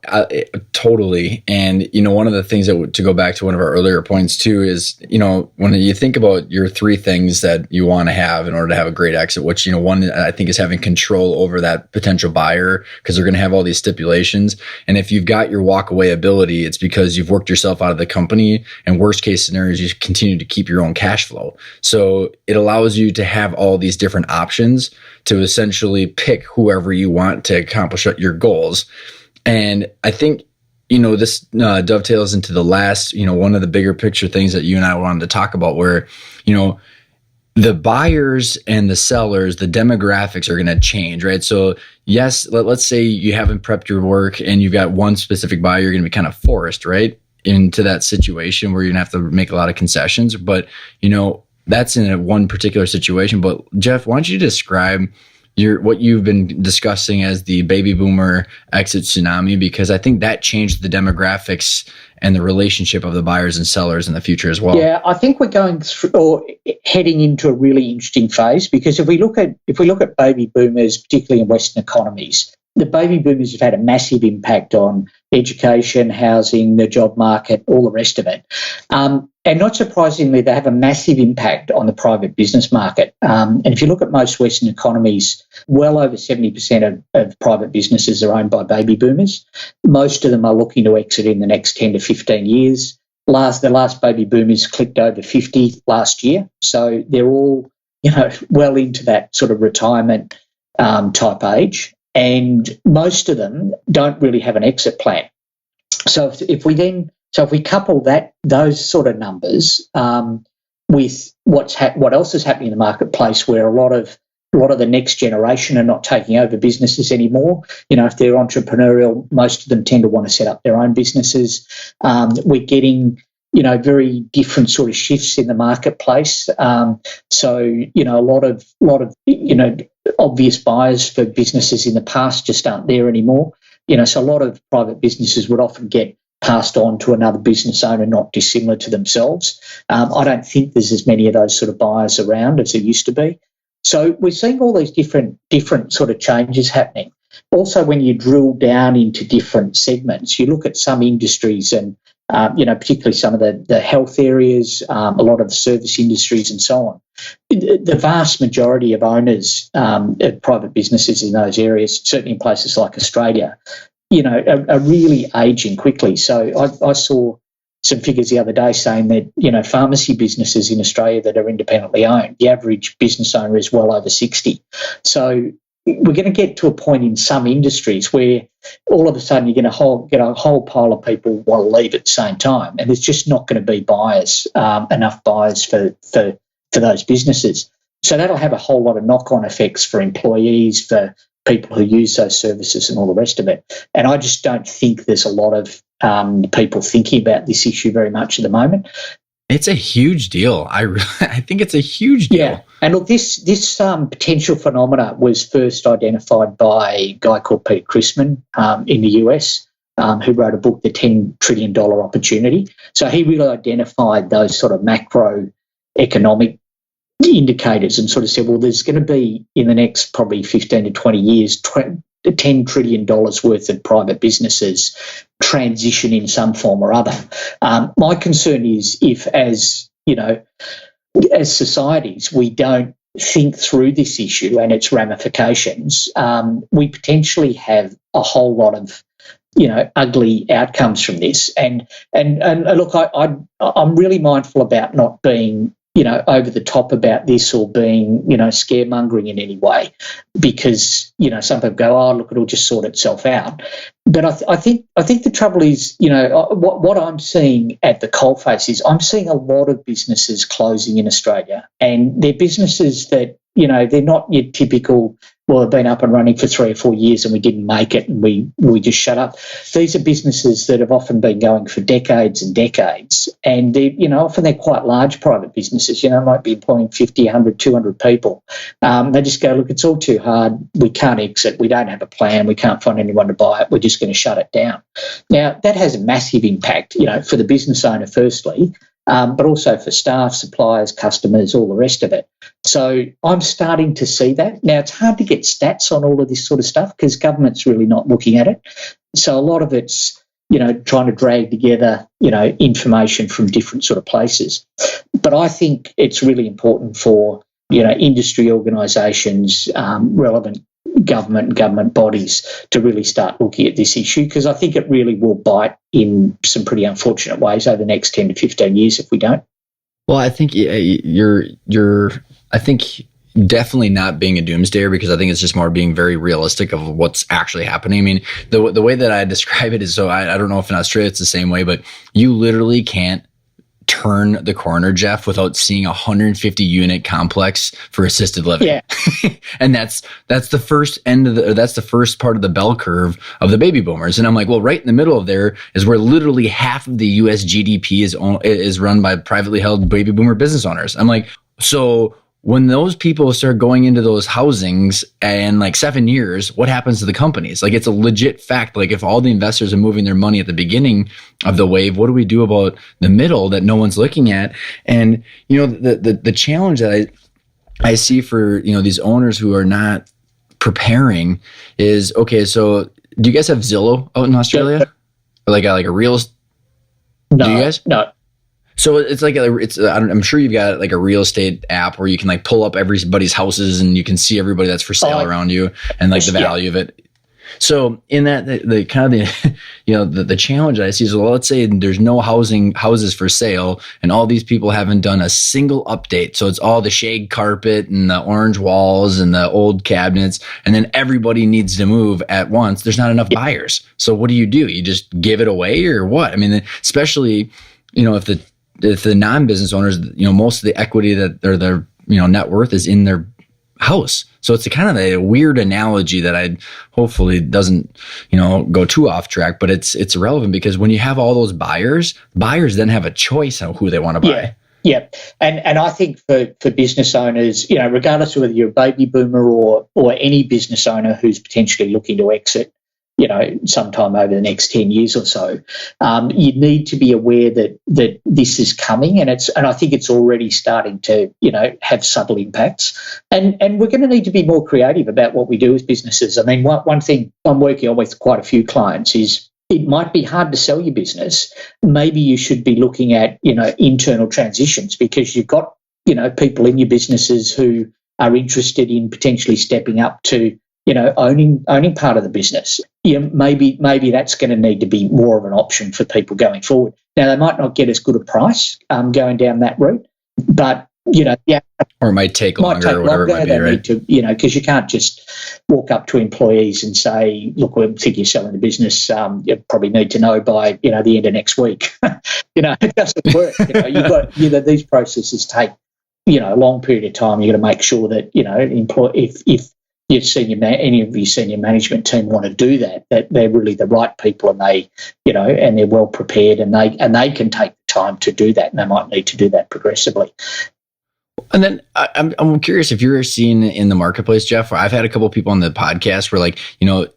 totally. And, one of the things to go back to one of our earlier points too is, when you think about your three things that you want to have in order to have a great exit, which, one, I think is having control over that potential buyer, because they're going to have all these stipulations. And if you've got your walk away ability, it's because you've worked yourself out of the company, and worst case scenarios, you continue to keep your own cash flow. So it allows you to have all these different options to essentially pick whoever you want to accomplish your goals. And I think, this dovetails into the last, one of the bigger picture things that you and I wanted to talk about, where, the buyers and the sellers, the demographics are going to change, right? So yes, let's say you haven't prepped your work and you've got one specific buyer, you're going to be kind of forced, right, into that situation where you're going to have to make a lot of concessions. But, that's in one particular situation. But Geoff, why don't you describe what you've been discussing as the baby boomer exit tsunami, because I think that changed the demographics and the relationship of the buyers and sellers in the future as well.
Yeah, I think we're going through or heading into a really interesting phase, because if we look at baby boomers, particularly in Western economies, the baby boomers have had a massive impact on education, housing, the job market, all the rest of it. And not surprisingly, they have a massive impact on the private business market. And if you look at most Western economies, well over 70% of private businesses are owned by baby boomers. Most of them are looking to exit in the next 10 to 15 years. The last baby boomers clicked over 50 last year. So they're all, well into that sort of retirement type age. And most of them don't really have an exit plan. So if we couple those sort of numbers with what else is happening in the marketplace, where a lot of the next generation are not taking over businesses anymore. If they're entrepreneurial, most of them tend to want to set up their own businesses. We're getting very different sort of shifts in the marketplace. So a lot of obvious buyers for businesses in the past just aren't there anymore. So a lot of private businesses would often get passed on to another business owner not dissimilar to themselves. I don't think there's as many of those sort of buyers around as there used to be. So we're seeing all these different sort of changes happening. Also, when you drill down into different segments, you look at some industries and particularly some of the health areas, a lot of the service industries and so on. The vast majority of owners of private businesses in those areas, certainly in places like Australia, are really aging quickly. So I saw some figures the other day saying that, pharmacy businesses in Australia that are independently owned, the average business owner is well over 60. So we're going to get to a point in some industries where all of a sudden you're going to get a whole pile of people want to leave at the same time, and there's just not going to be enough buyers for those businesses. So that'll have a whole lot of knock-on effects for employees, for people who use those services and all the rest of it. And I just don't think there's a lot of people thinking about this issue very much at the moment.
It's a huge deal. I think it's a huge deal.
Yeah. And look, this potential phenomena was first identified by a guy called Pete Chrisman in the US, who wrote a book, The $10 Trillion Opportunity. So he really identified those sort of macroeconomic indicators and sort of said, well, there's going to be, in the next probably 15 to 20 years, $10 trillion worth of private businesses transition in some form or other. My concern is if, as societies, we don't think through this issue and its ramifications, we potentially have a whole lot of ugly outcomes from this. And look, I'm really mindful about not being over the top about this or being, scaremongering in any way, because, some people go, oh, look, it'll just sort itself out. But I think the trouble is, what I'm seeing at the coalface is I'm seeing a lot of businesses closing in Australia, and they're businesses that, they're not your typical, well, they've been up and running for 3 or 4 years and we didn't make it and we just shut up. These are businesses that have often been going for decades and decades, and often they're quite large private businesses, might be employing 50, 100, 200 people. They just go, look, it's all too hard. We can't exit. We don't have a plan. We can't find anyone to buy it. We're just going to shut it down. Now, that has a massive impact, for the business owner firstly, but also for staff, suppliers, customers, all the rest of it. So I'm starting to see that. Now, it's hard to get stats on all of this sort of stuff because government's really not looking at it. So a lot of it's, trying to drag together, information from different sort of places. But I think it's really important for, industry organisations, relevant government and government bodies to really start looking at this issue, because I think it really will bite in some pretty unfortunate ways over the next 10 to 15 years if we don't.
Well, I think I think definitely not being a doomsdayer, because I think it's just more being very realistic of what's actually happening. I mean, the way that I describe it is, so I don't know if in Australia it's the same way, but you literally can't turn the corner, Geoff, without seeing a 150 unit complex for assisted living.
Yeah.
And that's the first that's the first part of the bell curve of the baby boomers. And I'm like, well, right in the middle of there is where literally half of the US GDP is run by privately held baby boomer business owners. I'm like, so when those people start going into those housings in like 7 years, what happens to the companies? Like, it's a legit fact. Like, if all the investors are moving their money at the beginning of the wave, what do we do about the middle that no one's looking at? And, the challenge that I see for, these owners who are not preparing is, okay, so do you guys have Zillow out in Australia? Or like a real?
No,
do you guys?
No.
So it's like I'm sure you've got like a real estate app where you can like pull up everybody's houses and you can see everybody that's for sale around you and like the value of it. So in that, the kind of the challenge I see is, well, let's say there's no houses for sale and all these people haven't done a single update. So it's all the shag carpet and the orange walls and the old cabinets, and then everybody needs to move at once. There's not enough buyers. So what do? You just give it away or what? I mean, especially, if the non-business owners, most of the equity that their net worth is in their house. So it's a kind of a weird analogy that I hopefully doesn't, go too off track, but it's relevant because when you have all those buyers then have a choice on who they want to buy.
Yeah. And I think for business owners, regardless of whether you're a baby boomer or any business owner who's potentially looking to exit, sometime over the next 10 years or so, you need to be aware that this is coming, and I think it's already starting to, have subtle impacts. And we're going to need to be more creative about what we do as businesses. I mean, one thing I'm working on with quite a few clients is it might be hard to sell your business. Maybe you should be looking at, internal transitions, because you've got, people in your businesses who are interested in potentially stepping up to, owning part of the business. Maybe that's going to need to be more of an option for people going forward. Now, they might not get as good a price going down that route, but
or it might take longer, or whatever it might be,
they
right?
need to, because you can't just walk up to employees and say, "Look, we think you're selling the business. You probably need to know by the end of next week." It doesn't work. You've got these processes take a long period of time. You've got to make sure that if any of your senior management team want to do that they're really the right people, and they, and they're well prepared, and they can take the time to do that, and they might need to do that progressively.
And then I'm curious if you're seeing in the marketplace, Geoff. I've had a couple of people on the podcast where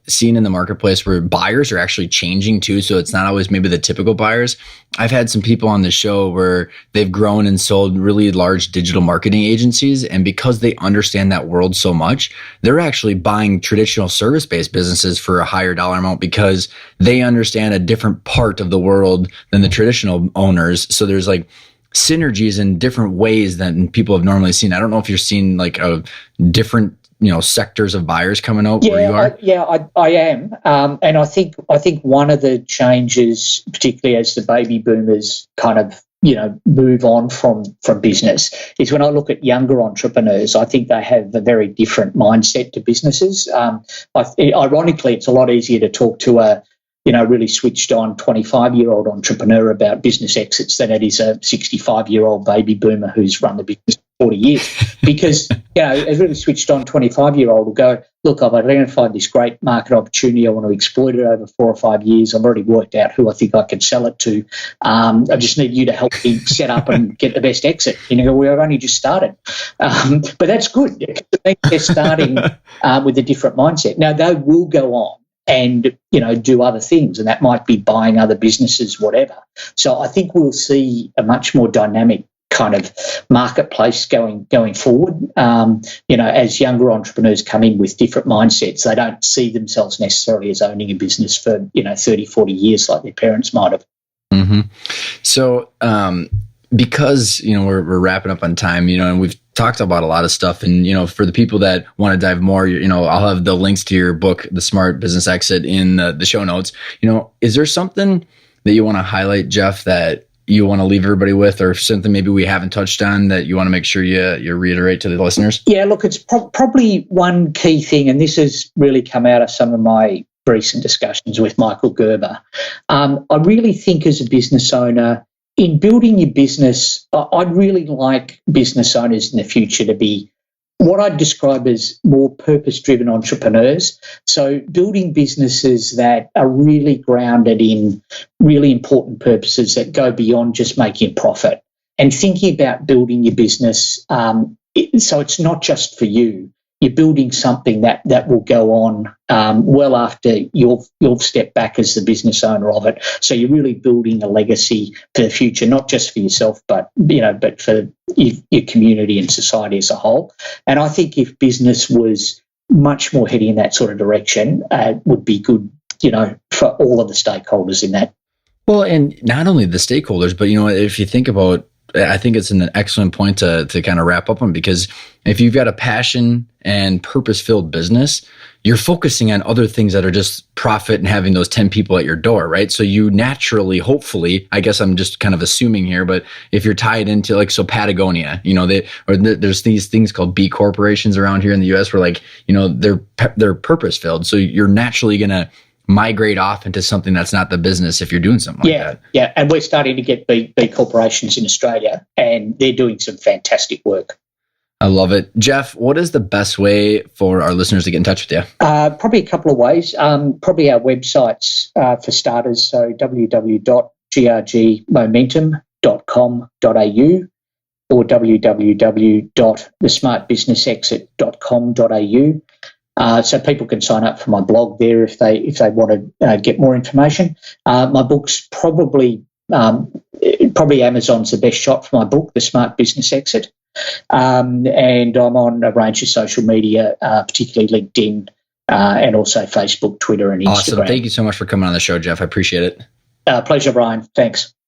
seeing in the marketplace where buyers are actually changing too. So it's not always maybe the typical buyers. I've had some people on the show where they've grown and sold really large digital marketing agencies. And because they understand that world so much, they're actually buying traditional service-based businesses for a higher dollar amount because they understand a different part of the world than the traditional owners. So there's like synergies in different ways than people have normally seen. I don't know if you're seeing like a different, sectors of buyers coming out where you are.
I am. And I think one of the changes, particularly as the baby boomers kind of move on from business is when I look at younger entrepreneurs. I think they have a very different mindset to businesses. Ironically, it's a lot easier to talk to a really switched on 25-year-old entrepreneur about business exits than it is a 65-year-old baby boomer who's run the business for 40 years. Because, a really switched on 25-year-old will go, look, I've identified this great market opportunity. I want to exploit it over 4 or 5 years. I've already worked out who I think I can sell it to. I just need you to help me set up and get the best exit. We've only just started. But that's good. They're starting with a different mindset. Now, they will go on and do other things, and that might be buying other businesses, whatever. So I think we'll see a much more dynamic kind of marketplace going forward. As younger entrepreneurs come in with different mindsets, they don't see themselves necessarily as owning a business for 30, 40 years like their parents might have.
Mm-hmm. So because we're wrapping up on time, and we've talked about a lot of stuff, and for the people that want to dive more, I'll have the links to your book, The Smart Business Exit, in the show notes. Is there something that you want to highlight, Geoff, that you want to leave everybody with, or something maybe we haven't touched on that you want to make sure you reiterate to the listeners?
Yeah, look, it's probably one key thing, and this has really come out of some of my recent discussions with Michael Gerber. I really think as a business owner, in building your business, I'd really like business owners in the future to be what I'd describe as more purpose-driven entrepreneurs. So building businesses that are really grounded in really important purposes that go beyond just making a profit, and thinking about building your business so it's not just for you. You're building something that will go on well after you've stepped back as the business owner of it. So you're really building a legacy for the future, not just for yourself, but for your community and society as a whole. And I think if business was much more heading in that sort of direction, it would be good, for all of the stakeholders in that.
Well, and not only the stakeholders, but if you think about, I think it's an excellent point to kind of wrap up on, because if you've got a passion and purpose-filled business, you're focusing on other things that are just profit and having those 10 people at your door, right? So you naturally, hopefully, I guess I'm just kind of assuming here, but if you're tied into Patagonia, there's these things called B corporations around here in the US where they're purpose-filled. So you're naturally going to migrate off into something that's not the business if you're doing something like that.
Yeah, and we're starting to get B corporations in Australia, and they're doing some fantastic work.
I love it. Geoff, what is the best way for our listeners to get in touch with you?
Probably a couple of ways. Probably our websites for starters, so www.grgmomentum.com.au or www.thesmartbusinessexit.com.au. So people can sign up for my blog there if they want to get more information. My book's probably Amazon's the best shot for my book, The Smart Business Exit. And I'm on a range of social media, particularly LinkedIn, and also Facebook, Twitter, and Instagram.
Awesome. Thank you so much for coming on the show, Geoff. I appreciate it.
Pleasure, Brian. Thanks.